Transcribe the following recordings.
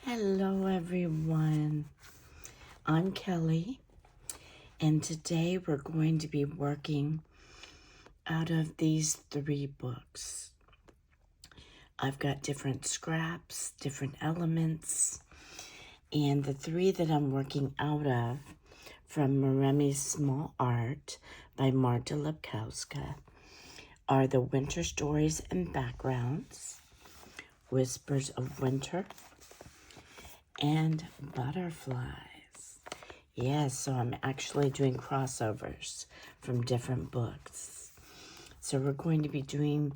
Hello everyone, I'm Kelly, and today we're going to be working out of these 3 books. I've got different scraps, different elements, and the 3 that I'm working out of from Maremi's Small Art by Marta Lepkowska are the Winter Stories and Backgrounds, Whispers of Winter, and Butterflies. Yes, so I'm actually doing crossovers from different books. So we're going to be doing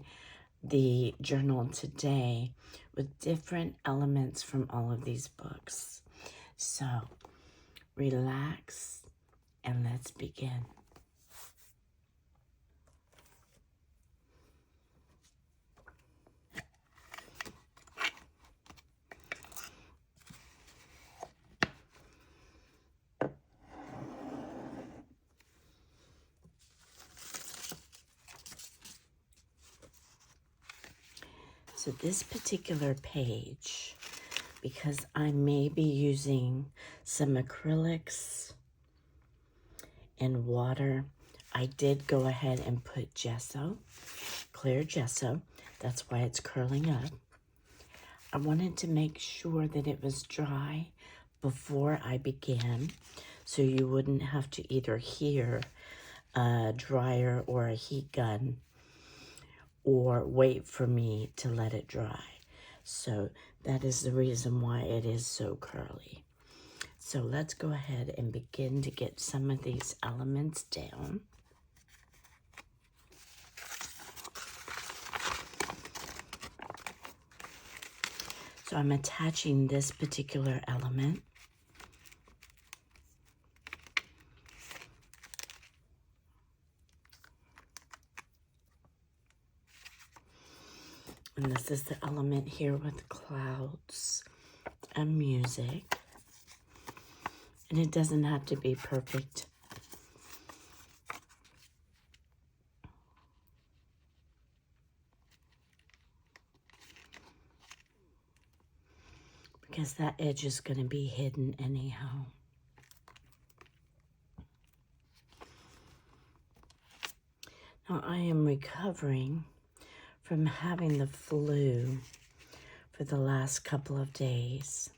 the journal today with different elements from all of these books. So relax and let's begin. So this particular page, because I may be using some acrylics and water, I did go ahead and put gesso, clear gesso. That's why it's curling up. I wanted to make sure that it was dry before I began, so you wouldn't have to either hear a dryer or a heat gun or wait for me to let it dry. So that is the reason why it is so curly. So let's go ahead and begin to get some of these elements down. So I'm attaching this particular element. And this is the element here with clouds and music. And it doesn't have to be perfect. Because that edge is going to be hidden anyhow. Now I am recovering from having the flu for the last couple of days.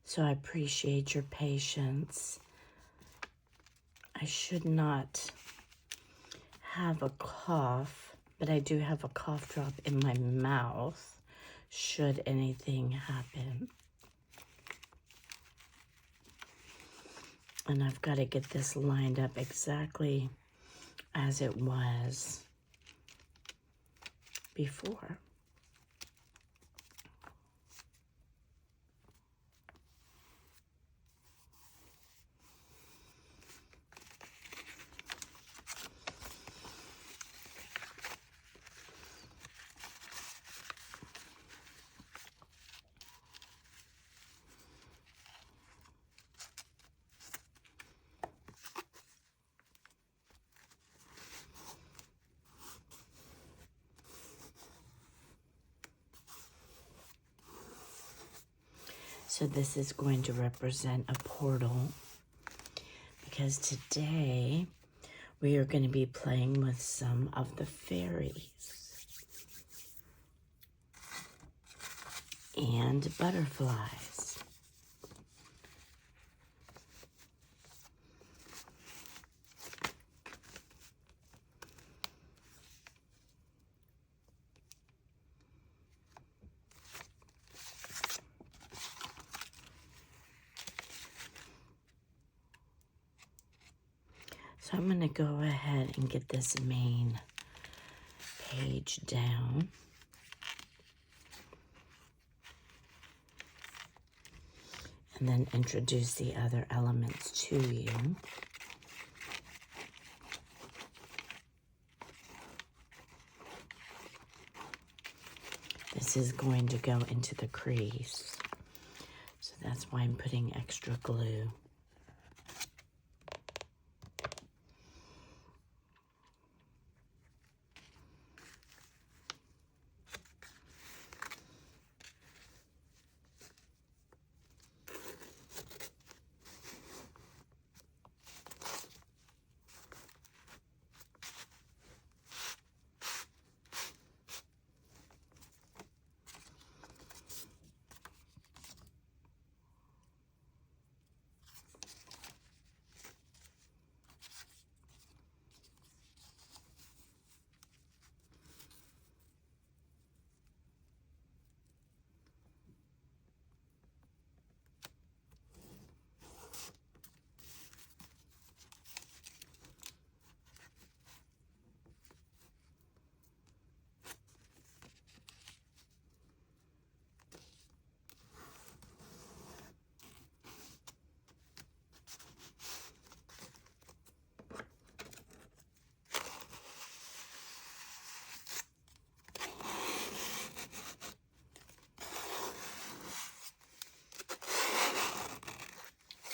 So I appreciate your patience. I should not have a cough, but I do have a cough drop in my mouth should anything happen. And I've got to get this lined up exactly as it was before. So this is going to represent a portal, because today we are going to be playing with some of the fairies and butterflies. So I'm going to go ahead and get this main page down. And then introduce the other elements to you. This is going to go into the crease. So that's why I'm putting extra glue.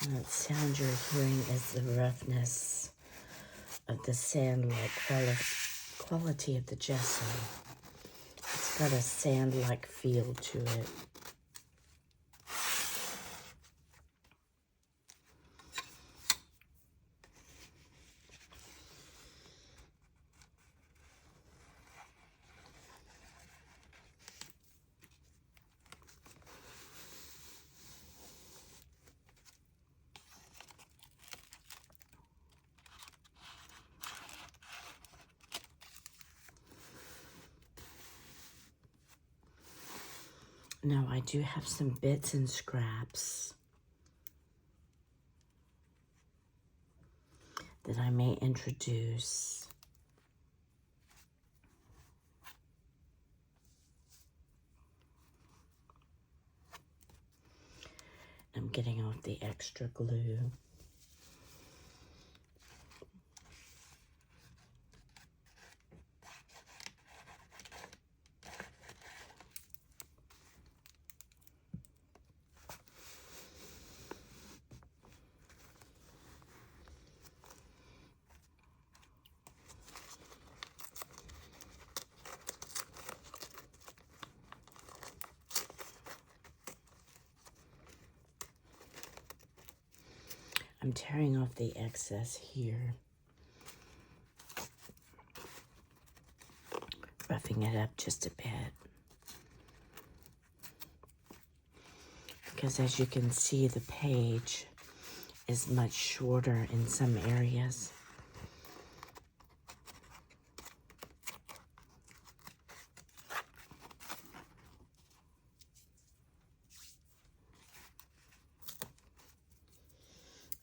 And that sound you're hearing is the roughness of the sand-like quality of the gesso. It's got a sand-like feel to it. Now I do have some bits and scraps that I may introduce. I'm getting off the extra glue. I'm tearing off the excess here, roughing it up just a bit. Because as you can see, the page is much shorter in some areas.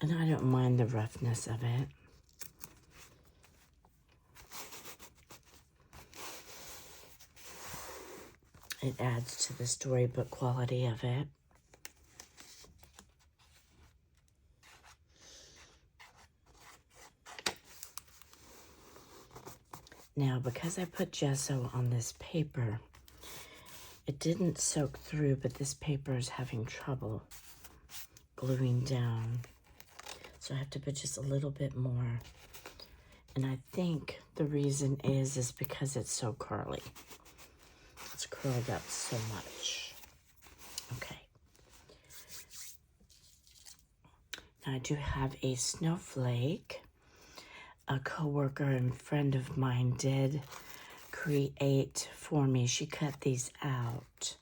And I don't mind the roughness of it. It adds to the storybook quality of it. Now, because I put gesso on this paper, it didn't soak through, but this paper is having trouble gluing down. So I have to put just a little bit more. And I think the reason is because it's so curly. It's curled up so much. Okay. Now I do have a snowflake. A coworker and friend of mine did create for me. She cut these out.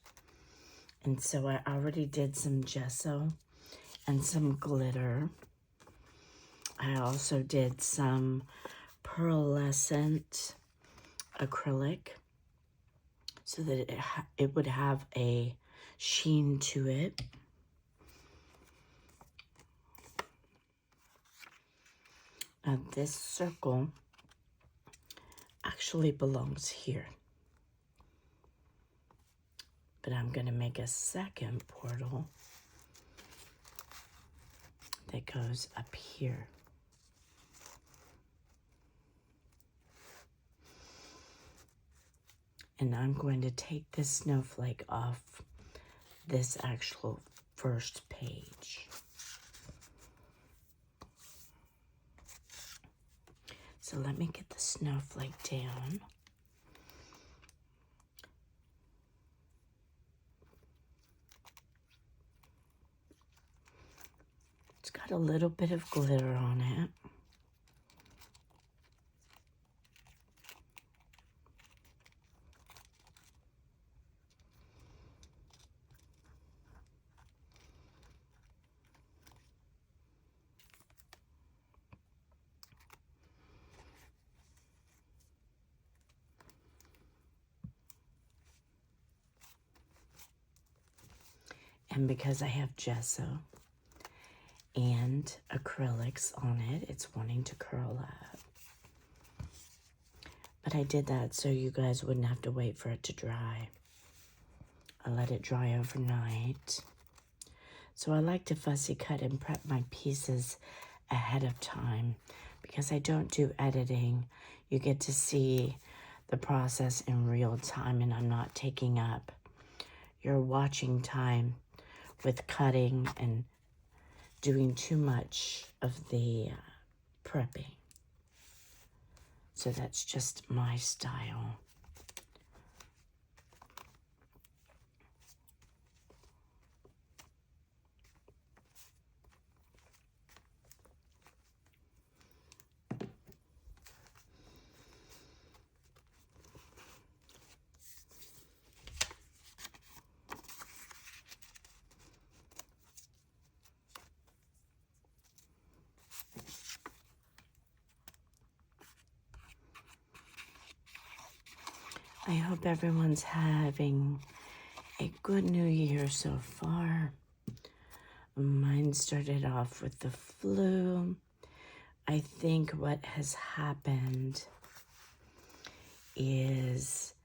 And so I already did some gesso and some glitter. I also did some pearlescent acrylic so that it would have a sheen to it. Now this circle actually belongs here. But I'm going to make a second portal that goes up here. And I'm going to take this snowflake off this actual first page. So let me get the snowflake down. It's got a little bit of glitter on it. And because I have gesso and acrylics on it, it's wanting to curl up. But I did that so you guys wouldn't have to wait for it to dry. I let it dry overnight. So I like to fussy cut and prep my pieces ahead of time because I don't do editing. You get to see the process in real time and I'm not taking up your watching time with cutting and doing too much of the prepping. So that's just my style. I hope everyone's having a good new year so far. Mine started off with the flu. I think what has happened is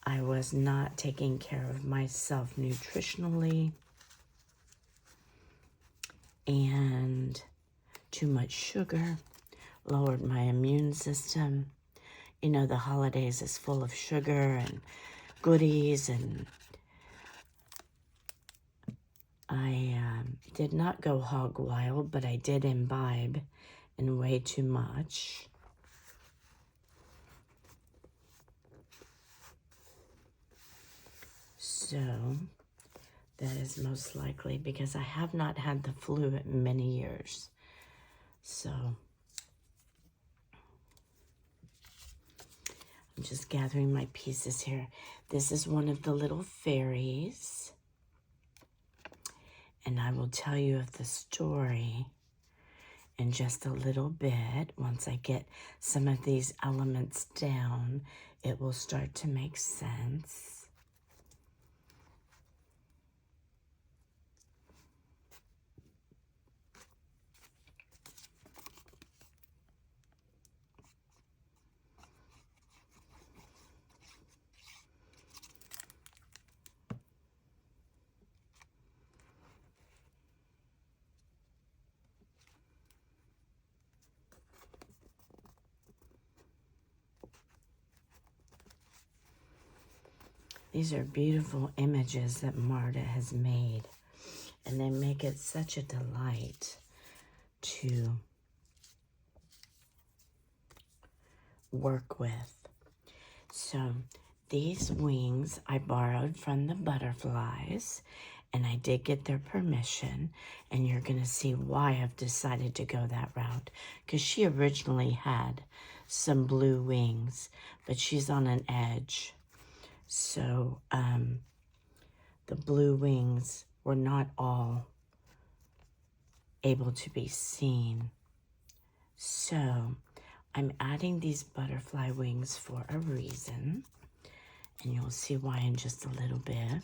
I was not taking care of myself nutritionally, and too much sugar lowered my immune system. You know, the holidays is full of sugar and goodies, and I did not go hog wild, but I did imbibe in way too much. So that is most likely because I have not had the flu in many years. So I'm just gathering my pieces here. This is one of the little fairies, and I will tell you of the story in just a little bit. Once I get some of these elements down, it will start to make sense. These are beautiful images that Marta has made, and they make it such a delight to work with. So these wings I borrowed from the butterflies, and I did get their permission, and you're going to see why I've decided to go that route, because she originally had some blue wings, but she's on an edge. So the blue wings were not all able to be seen. So I'm adding these butterfly wings for a reason, and you'll see why in just a little bit.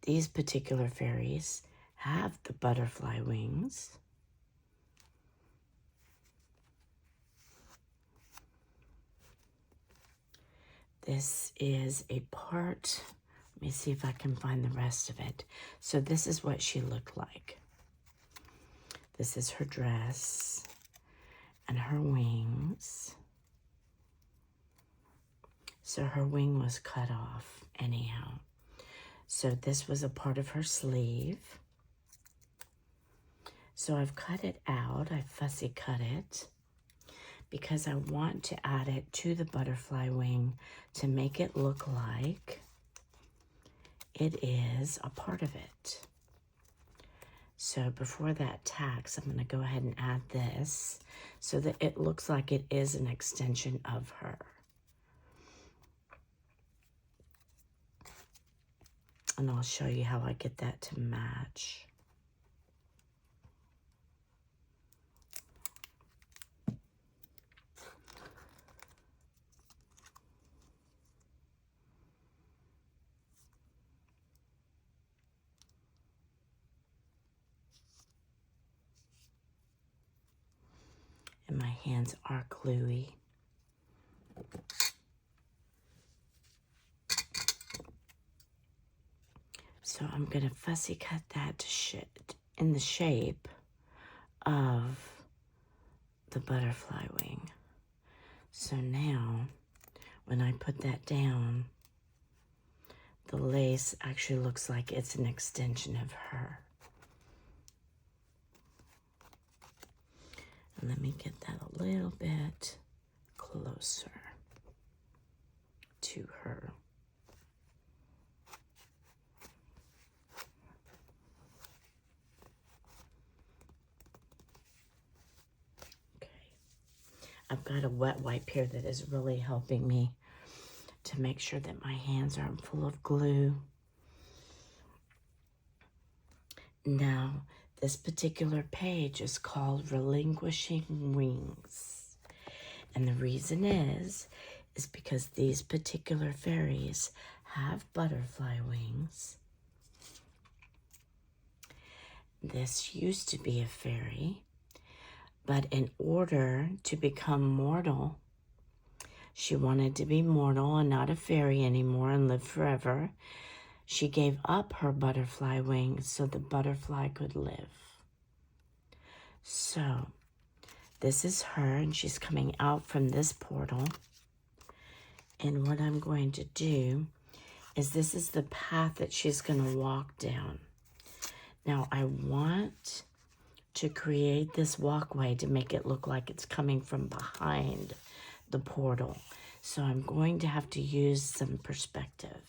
These particular fairies have the butterfly wings. This is a part. Let me see if I can find the rest of it. So this is what she looked like. This is her dress and her wings. So her wing was cut off anyhow. So this was a part of her sleeve. So I've cut it out. I fussy cut it because I want to add it to the butterfly wing to make it look like it is a part of it. So before that tacks, I'm going to go ahead and add this so that it looks like it is an extension of her. And I'll show you how I get that to match. And my hands are gluey. So I'm going to fussy cut that to in the shape of the butterfly wing. So now, when I put that down, the lace actually looks like it's an extension of her. And let me get that a little bit closer to her. Okay. I've got a wet wipe here that is really helping me to make sure that my hands aren't full of glue. Now, this particular page is called Relinquishing Wings. And the reason is because these particular fairies have butterfly wings. This used to be a fairy, but in order to become mortal, she wanted to be mortal and not a fairy anymore and live forever. She gave up her butterfly wings so the butterfly could live. So, this is her, and she's coming out from this portal. And what I'm going to do is this is the path that she's going to walk down. Now, I want to create this walkway to make it look like it's coming from behind the portal. So I'm going to have to use some perspective.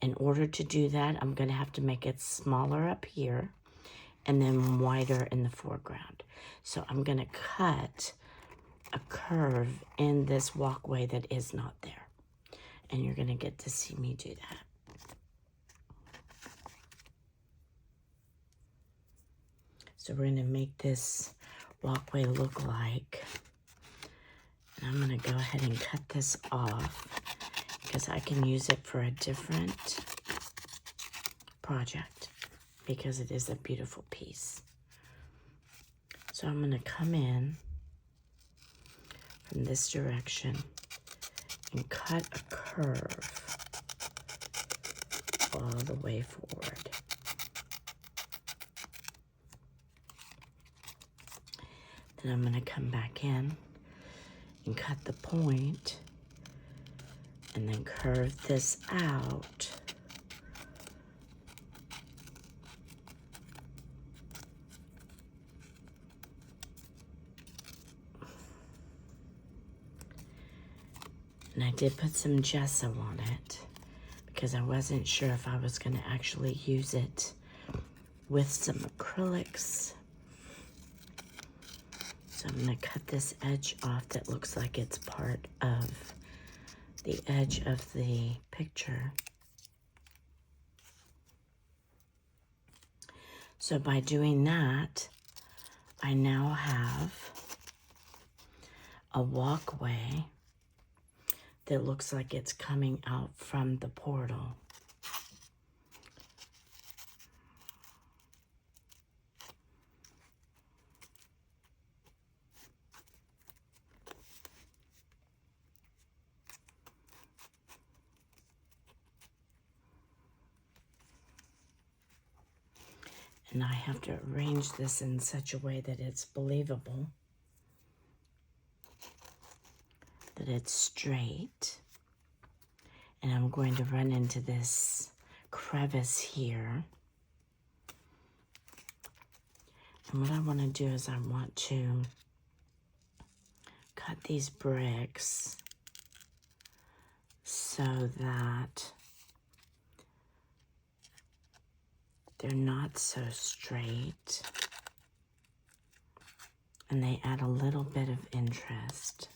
In order to do that, I'm going to have to make it smaller up here and then wider in the foreground. So I'm going to cut a curve in this walkway that is not there. And you're going to get to see me do that. So we're going to make this walkway look like, and I'm going to go ahead and cut this off because I can use it for a different project because it is a beautiful piece. So I'm going to come in from this direction and cut a curve all the way forward. Then I'm going to come back in and cut the point and then curve this out. And I did put some gesso on it because I wasn't sure if I was going to actually use it with some acrylics. So I'm going to cut this edge off that looks like it's part of the edge of the picture. So by doing that, I now have a walkway that looks like it's coming out from the portal. And I have to arrange this in such a way that it's believable, that it's straight. And I'm going to run into this crevice here. And what I want to do is I want to cut these bricks so that they're not so straight, and they add a little bit of interest.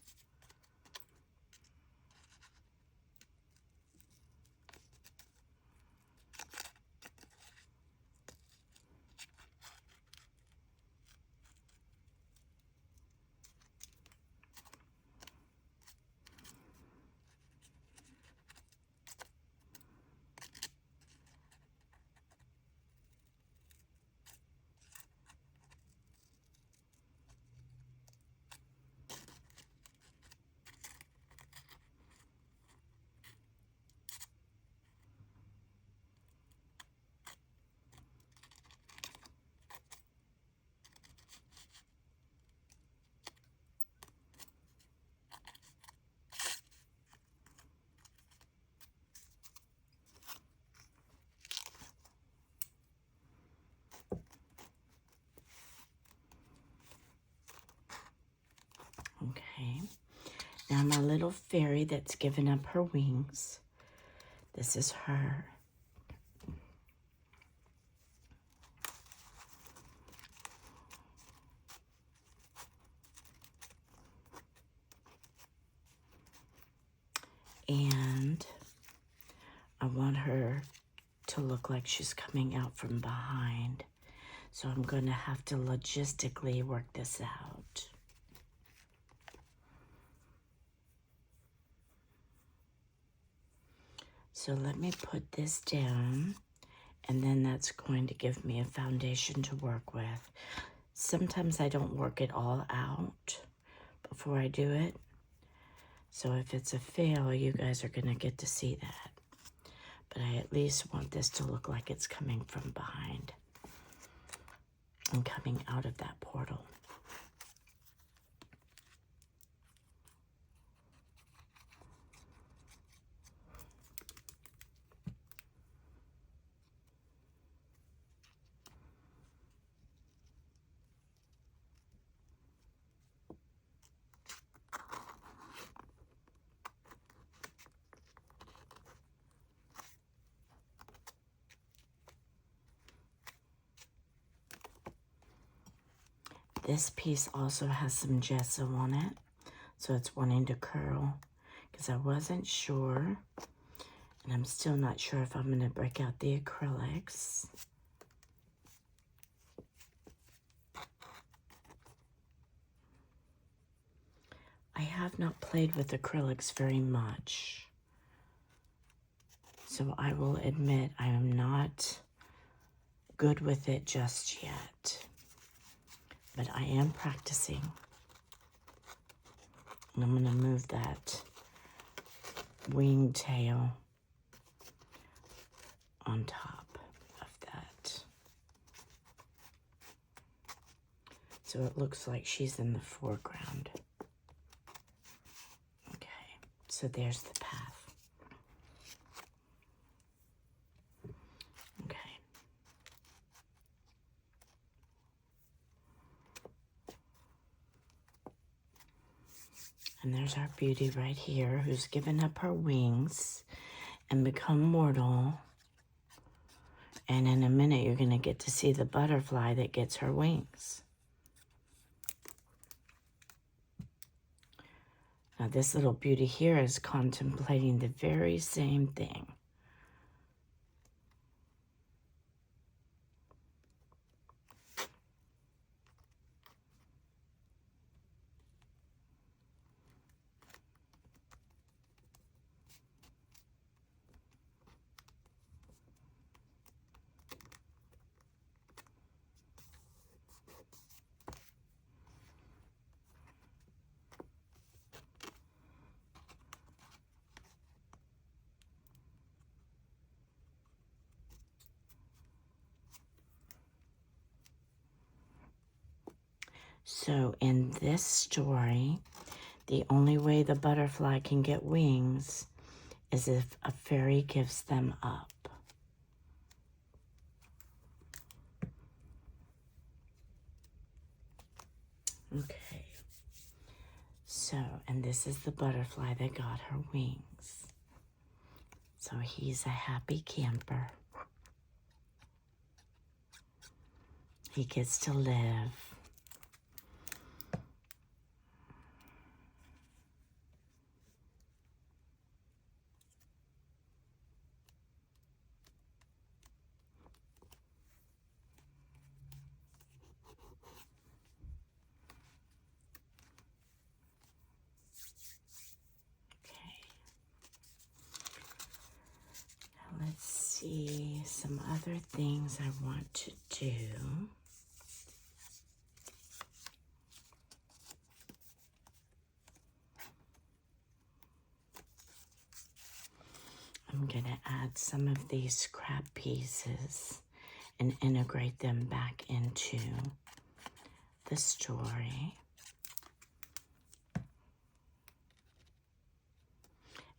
Now my little fairy that's given up her wings. This is her. And I want her to look like she's coming out from behind. So I'm going to have to logistically work this out. So let me put this down, and then that's going to give me a foundation to work with. Sometimes I don't work it all out before I do it. So if it's a fail, you guys are going to get to see that. But I at least want this to look like it's coming from behind and coming out of that portal. This piece also has some gesso on it, so it's wanting to curl, because I wasn't sure, and I'm still not sure if I'm going to break out the acrylics. I have not played with acrylics very much, so I will admit I am not good with it just yet. But I am practicing. And I'm going to move that wing tail on top of that. So it looks like she's in the foreground. Okay, so there's the path. Okay. And there's our beauty right here who's given up her wings and become mortal. And in a minute, you're going to get to see the butterfly that gets her wings. Now, this little beauty here is contemplating the very same thing. So in this story, the only way the butterfly can get wings is if a fairy gives them up. Okay. So, and this is the butterfly that got her wings. So he's a happy camper. He gets to live. Let's see some other things I want to do. I'm going to add some of these scrap pieces and integrate them back into the story.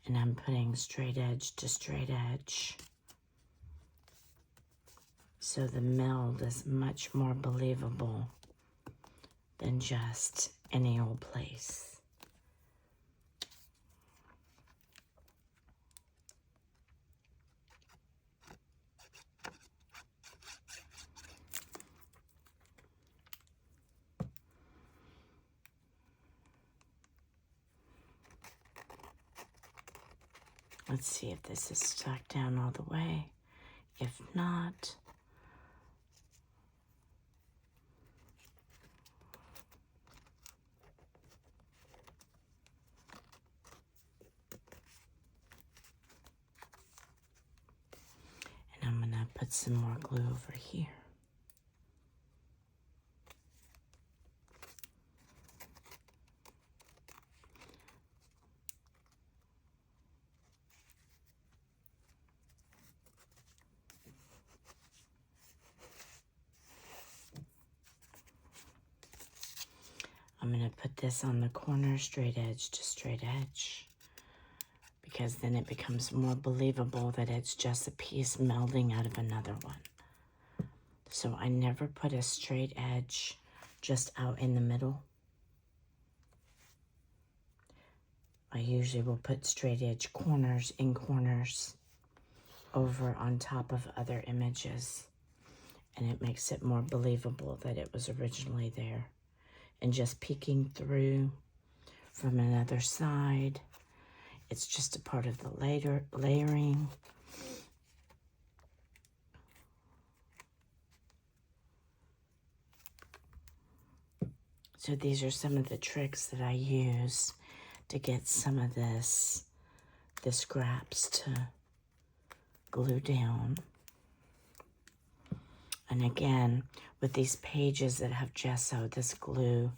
And I'm putting straight edge to straight edge, so the meld is much more believable than just any old place. Let's see if this is stuck down all the way. If not, and I'm gonna put some more glue over here. I'm going to put this on the corner, straight edge to straight edge, because then it becomes more believable that it's just a piece melding out of another one. So I never put a straight edge just out in the middle. I usually will put straight edge corners in corners over on top of other images, and it makes it more believable that it was originally there. And just peeking through from another side, it's just a part of the layering. So these are some of the tricks that I use to get some of the scraps to glue down. And again, with these pages that have gesso, this glue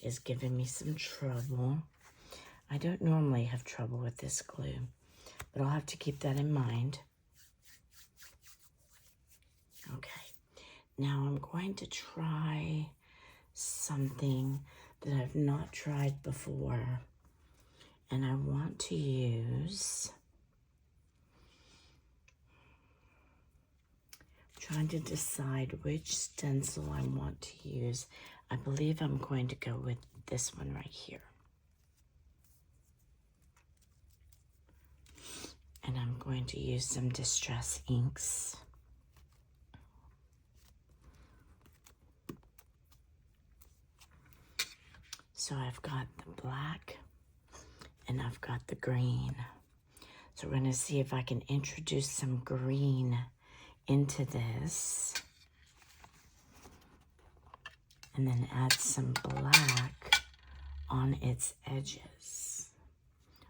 is giving me some trouble. I don't normally have trouble with this glue, but I'll have to keep that in mind. Okay, now I'm going to try something that I've not tried before, and I want to use, trying to decide which stencil I want to use. I believe I'm going to go with this one right here. And I'm going to use some distress inks. So I've got the black and I've got the green. So we're going to see if I can introduce some green into this, and then add some black on its edges.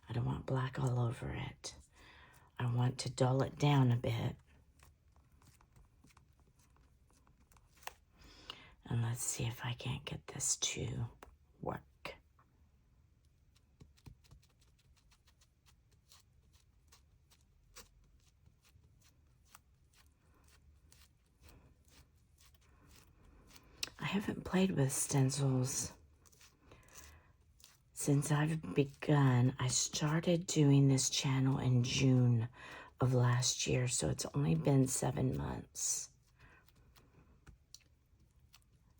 I don't want black all over it. I want to dull it down a bit. And let's see if I can't get this to work. I haven't played with stencils since I've begun. I started doing this channel in June of last year, so it's only been 7 months.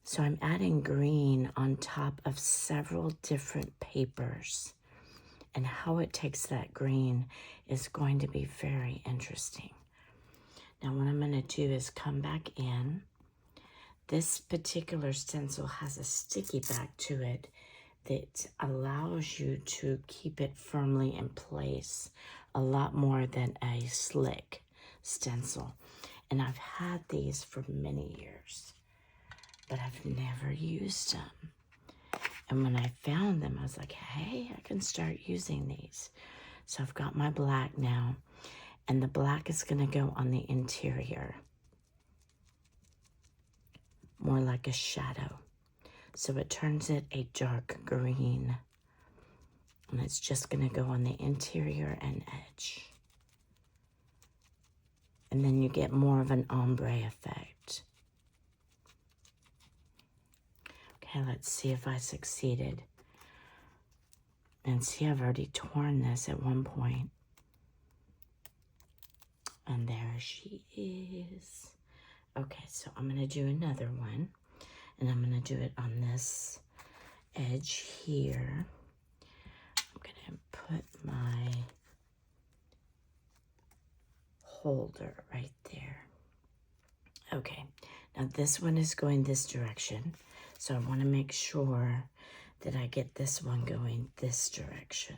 So I'm adding green on top of several different papers, and how it takes that green is going to be very interesting. Now what I'm going to do is come back in. This particular stencil has a sticky back to it that allows you to keep it firmly in place a lot more than a slick stencil. And I've had these for many years, but I've never used them. And when I found them, I was like, hey, I can start using these. So I've got my black now, and the black is going to go on the interior, more like a shadow. So it turns it a dark green, and it's just going to go on the interior and edge. And then you get more of an ombre effect. Okay, let's see if I succeeded. And see, I've already torn this at one point. And there she is. Okay, so I'm going to do another one, and I'm going to do it on this edge here. I'm going to put my holder right there. Okay, now this one is going this direction, so I want to make sure that I get this one going this direction.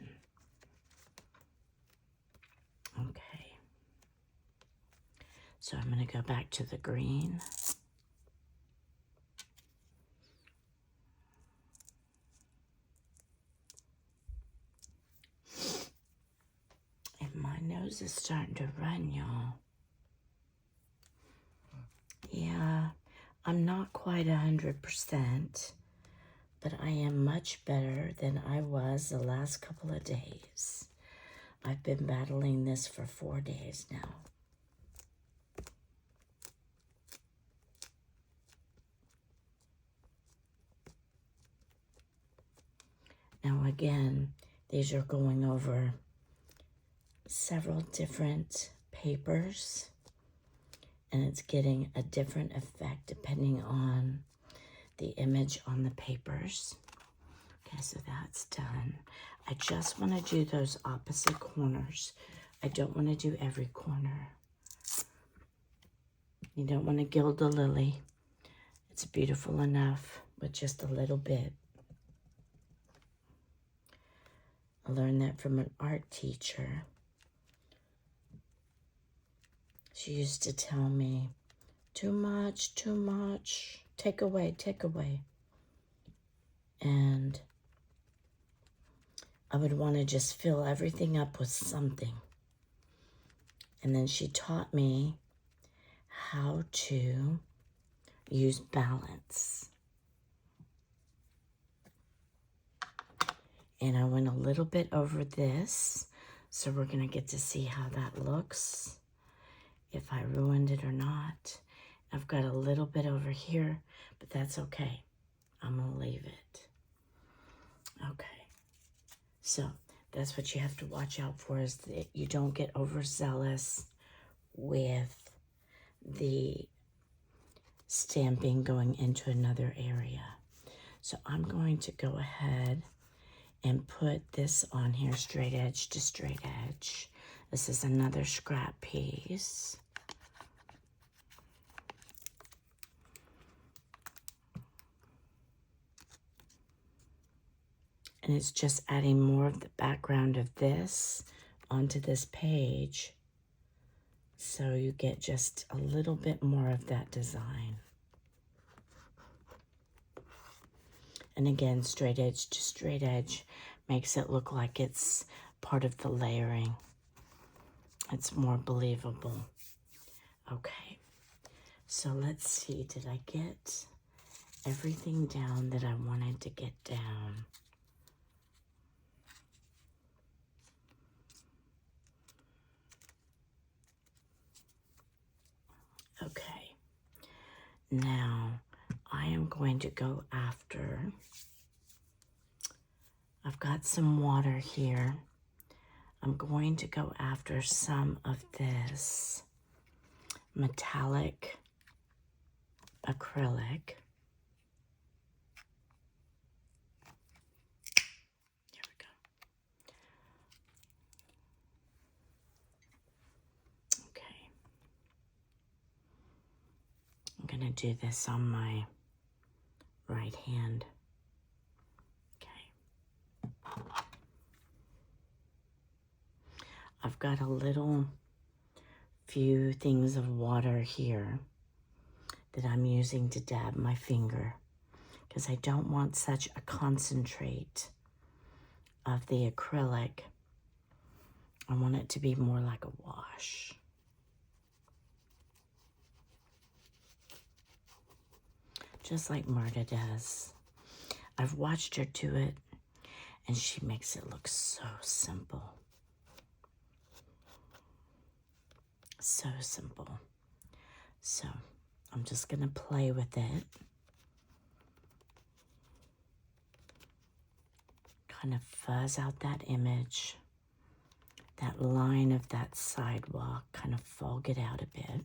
Okay. So I'm going to go back to the green. And my nose is starting to run, y'all. Yeah, I'm not quite 100%, but I am much better than I was the last couple of days. I've been battling this for 4 days now. Now again, these are going over several different papers, and it's getting a different effect depending on the image on the papers. Okay, so that's done. I just want to do those opposite corners. I don't want to do every corner. You don't want to gild the lily. It's beautiful enough with just a little bit. I learned that from an art teacher. She used to tell me, too much, take away. And I would want to just fill everything up with something. And then she taught me how to use balance. And I went a little bit over this, so we're going to get to see how that looks, if I ruined it or not. I've got a little bit over here, but that's okay. I'm going to leave it. Okay. So that's what you have to watch out for, is that you don't get overzealous with the stamping going into another area. So I'm going to go ahead and put this on here, straight edge to straight edge. This is another scrap piece. And it's just adding more of the background of this onto this page, so you get just a little bit more of that design. And again, straight edge to straight edge makes it look like it's part of the layering. It's more believable. Okay, so let's see, did I get everything down that I wanted to get down? Okay, now I am going to go after, I've got some water here. I'm going to go after some of this metallic acrylic. Here we go. Okay. I'm gonna do this on my right hand. Okay. I've got a little few things of water here that I'm using to dab my finger, because I don't want such a concentrate of the acrylic. I want it to be more like a wash. Just like Marta does. I've watched her do it, and she makes it look so simple. So simple. So I'm just gonna play with it. Kind of fuzz out that image. That line of that sidewalk, kind of fog it out a bit.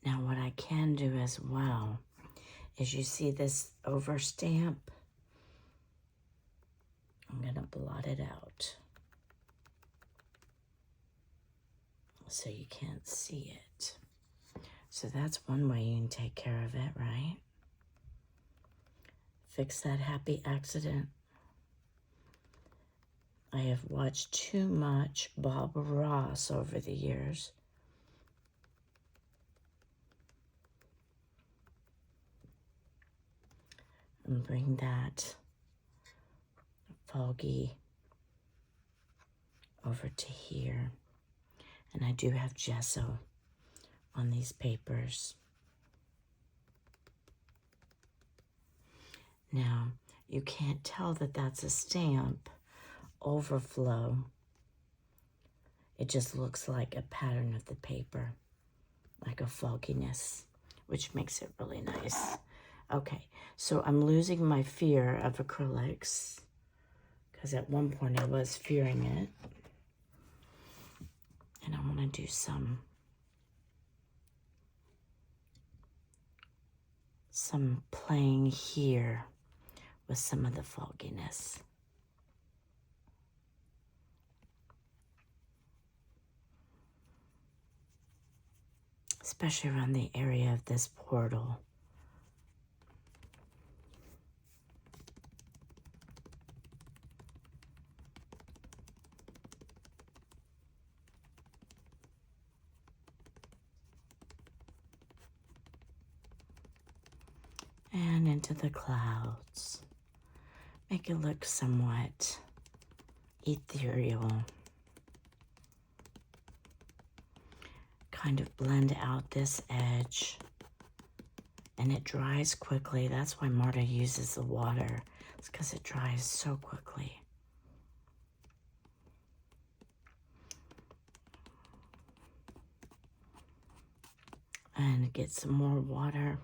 Now what I can do as well is, you see this over stamp? I'm going to blot it out so you can't see it. So that's one way you can take care of it, right? Fix that happy accident. I have watched too much Bob Ross over the years. And bring that foggy over to here. And I do have gesso on these papers. Now, you can't tell that that's a stamp overflow. It just looks like a pattern of the paper, like a fogginess, which makes it really nice. Okay, so I'm losing my fear of acrylics because at one point I was fearing it. And I want to do some playing here with some of the fogginess. Especially around the area of this portal. And into the clouds. Make it look somewhat ethereal. Kind of blend out this edge. And it dries quickly. That's why Marta uses the water. It's because it dries so quickly. And get some more water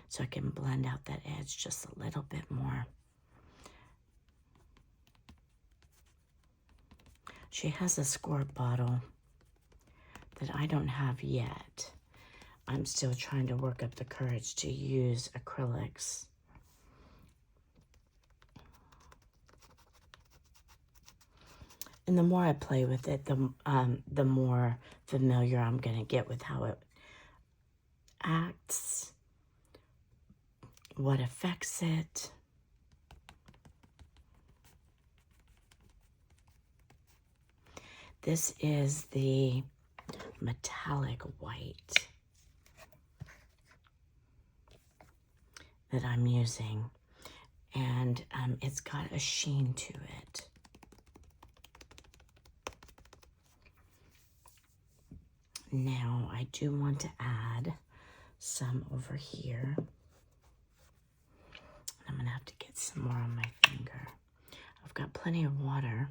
so I can blend out that edge just a little bit more. She has a squirt bottle that I don't have yet. I'm still trying to work up the courage to use acrylics. And the more I play with it, the more familiar I'm going to get with how it acts, what affects it. This is the metallic white that I'm using, and it's got a sheen to it. Now I do want to add some over here. I'm gonna have to get some more on my finger. I've got plenty of water.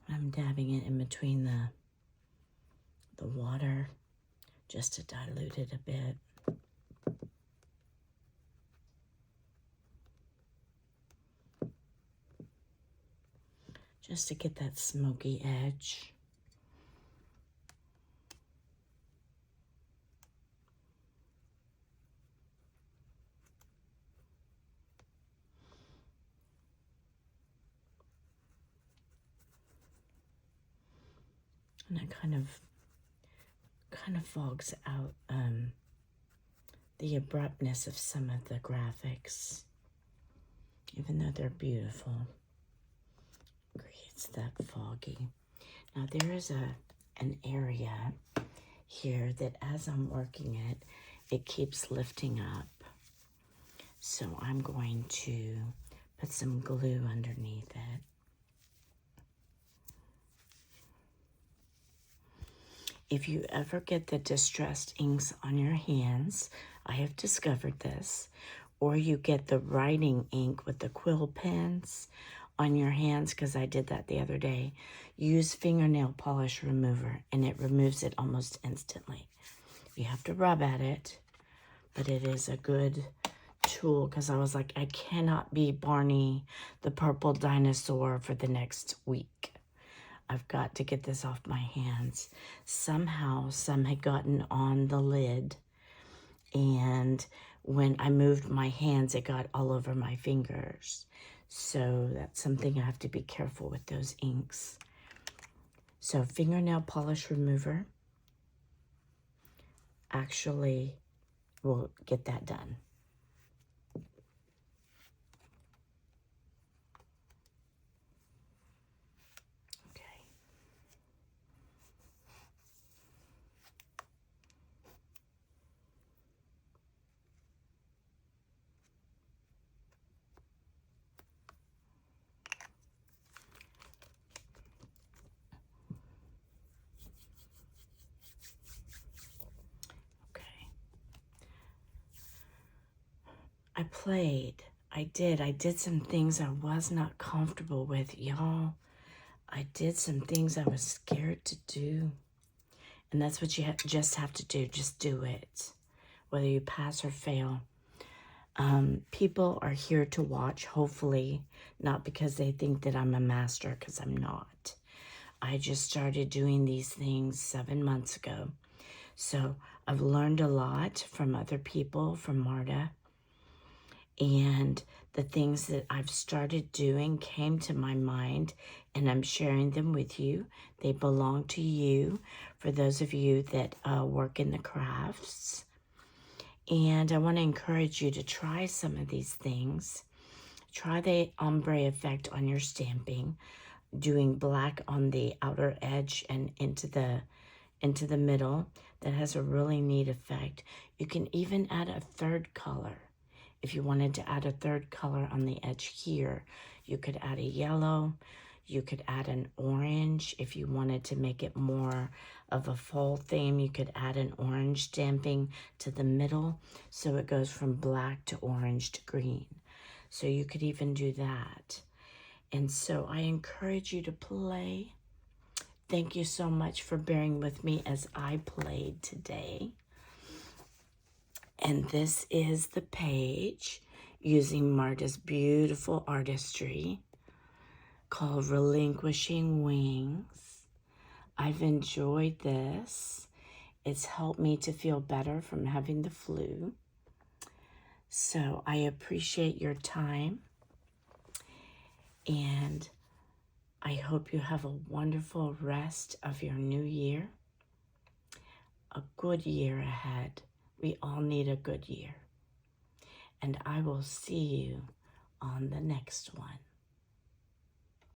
I'm dabbing it in between the water just to dilute it a bit. Just to get that smoky edge. And it kind of fogs out the abruptness of some of the graphics, even though they're beautiful. Creates that foggy. Now there is an area here that as I'm working it, it keeps lifting up. So I'm going to put some glue underneath it. If you ever get the distressed inks on your hands, I have discovered this, or you get the writing ink with the quill pens on your hands, because I did that the other day. Use fingernail polish remover, and it removes it almost instantly. You have to rub at it, but it is a good tool, because I was like, I cannot be Barney the purple dinosaur for the next week. I've got to get this off my hands. Somehow, some had gotten on the lid, and when I moved my hands, it got all over my fingers. So that's something I have to be careful with, those inks. So fingernail polish remover actually will get that done. I played. I did some things I was not comfortable with, y'all. I did some things I was scared to do. And that's what you just have to do. Just do it. Whether you pass or fail. People are here to watch, hopefully. Not because they think that I'm a master, because I'm not. I just started doing these things 7 months ago. So I've learned a lot from other people, from Marta. And the things that I've started doing came to my mind, and I'm sharing them with you. They belong to you, for those of you that work in the crafts. And I want to encourage you to try some of these things. Try the ombre effect on your stamping, doing black on the outer edge and into the middle. That has a really neat effect. You can even add a third color. If you wanted to add a third color on the edge here, you could add a yellow. You could add an orange. If you wanted to make it more of a fall theme, you could add an orange stamping to the middle, so it goes from black to orange to green. So you could even do that. And so I encourage you to play. Thank you so much for bearing with me as I played today. And this is the page using Marta's beautiful artistry called Relinquishing Wings. I've enjoyed this. It's helped me to feel better from having the flu. So I appreciate your time. And I hope you have a wonderful rest of your new year. A good year ahead. We all need a good year. And I will see you on the next one.